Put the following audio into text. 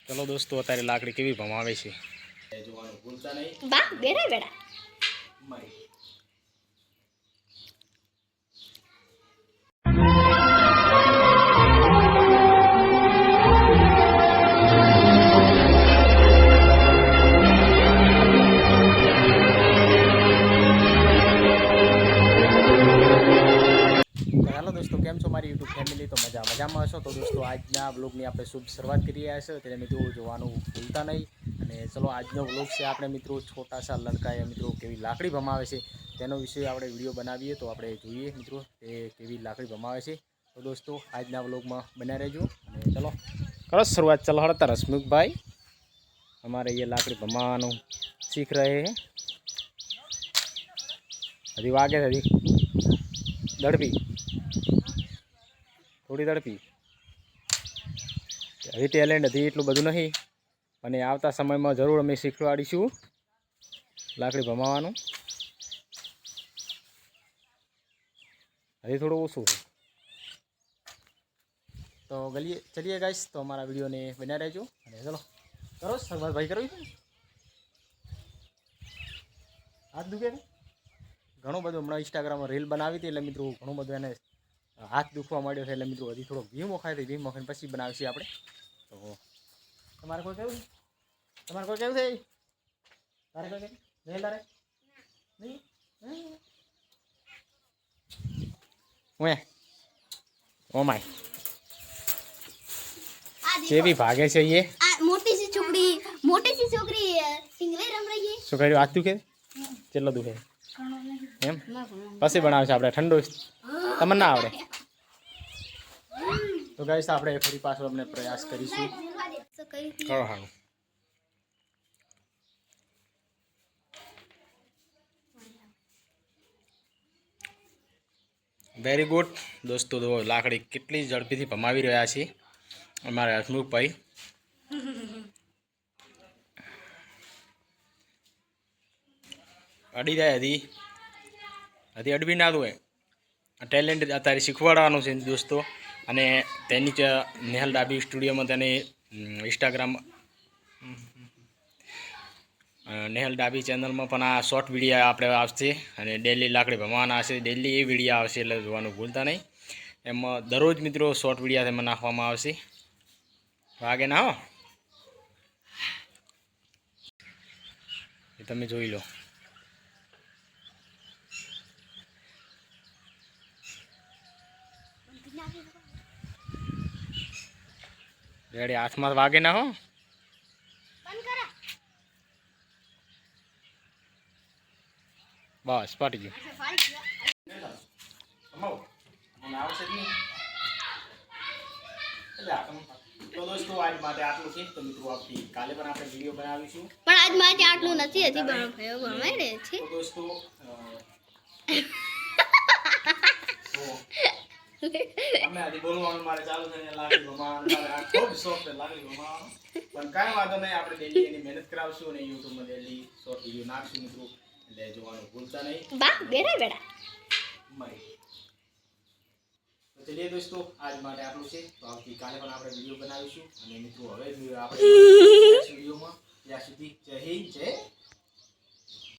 ચલો દોસ્તો, અત્યારે લાકડી કેવી ભમાવે છે જોવાનું ભૂલતા નહીં. બા બેડા બેડા મારી હેલો દોસ્તો, કેમ છો મારી યુટ્યુબ ફેમિલી? તો મજામાં હશો. તો દોસ્તો, આજના બ્લોગની આપણે શુભ શરૂઆત કરી રહ્યા છે. ત્યારે મિત્રો જોવાનું ભૂલતા નહીં. અને ચલો, આજનો બ્લોગ છે આપણે મિત્રો છોટા સા લડકાએ મિત્રો કેવી લાકડી ભમાવે છે તેનો વિશે આપણે વિડીયો બનાવીએ. તો આપણે જોઈએ મિત્રો તે કેવી લાકડી ભમાવે છે. તો દોસ્તો, આજના બ્લોગમાં બન્યા રહેજો. અને ચલો કરો શરૂઆત. ચલો હળતા રસમુખભાઈ हमारे ये लाकड़ी भमाવાનું सीख रहे हैं. हजी वागे हजी दड़पी થોડી ઝડપી હજી ટેલેન્ટ હજી એટલું બધું નહીં, અને આવતા સમયમાં જરૂર અમે શીખવાડીશું લાકડી ભમાવાનું. હજી થોડું ઓછું છે. તો ચલીએ ગાઈસ, તો અમારા વિડીયોને બન્યા રહેજો. અને ચલો કરો શરૂઆત. ભાઈ કરવી છે. હાથ દુખે ને ઘણું બધું. હમણાં ઇન્સ્ટાગ્રામમાં રીલ બનાવી હતી એટલે મિત્રો ઘણું બધું એને હાથ દુખવા માંડ્યો છે. એટલે મિત્રો હજી થોડો વીમો ખાઈ હતી. વીમો ખાઈને પછી બનાવીશું આપણે. તો તમારે કોઈ કેવું? તમારે કોઈ કેવું છે? તારે કોઈ કેવું નહીં? તારે નહીં? હું ઓ માય કેવી ભાગે છે એ મોટી સી છોકરી સિંગલે રમ રહી है. શું કર્યું? હાથ દુખે? કેટલો દુખે એમ? પછી બનાવે છે આપણે ઠંડુ. તમને ના આવડે તો ગાઈસ આપણે ફરી પાછો અમને પ્રયાસ કરીશું. કરો હારું. વેરી ગુડ દોસ્તો. તો લાકડી કેટલી ઝડપીથી ભમાવી રહ્યા છે અમારા હસમુખભાઈ. અડી જાય હજી અડવી ના દો. ટેલેન્ટ અત્યારે શીખવાડવાનું છે દોસ્તો. અને તેની જ નેહલ ડાબી સ્ટુડિયોમાં તેને ઇન્સ્ટાગ્રામ નેહલ ડાબી ચેનલમાં પણ આ શોર્ટ વિડીયો આપણે આવશે. અને ડેલી લાકડી ભમાવાના હશે. ડેલી એ વિડીયો આવશે એટલે જોવાનું ભૂલતા નહીં. એમાં દરરોજ મિત્રો શોર્ટ વિડીયો એમાં નાખવામાં આવશે. વાગે ના હો એ તમે જોઈ લો. રેડી હાથમાં વાગે ના હો. બસ પાટી ગયું. તો દોસ્તો આજ માટે આટલું છે. તો મિત્રો આપણી કાલે પણ આપણે વિડીયો બનાવીશું. પણ આજ માટે આટલું નથી. હજી ભમાઈ છે. તો દોસ્તો અમે હજી બોલવાનું મારે ચાલુ થઈને લાકડી ભમાવાનું ખૂબ શોખ છે લાકડી ભમાવાનું. પણ કાંઈ વાંધો નહીં, આપણે ડેલી એની મહેનત કરાવશું અને યુટ્યુબમાં ડેલી શોર્ટ વિડીયો નાખશું મિત્રો. એટલે જોવાનું ભૂલતા નહીં. બા બેડા બેડા મારી તો ચલીએ દોસ્તો, આજ માટે આટલું છે. તો આવતીકાલે પણ આપણે વિડીયો બનાવીશું. અને મિત્રો હવે આપણે વિડીયોમાં ત્યાં સુધી જય હિન્દ જય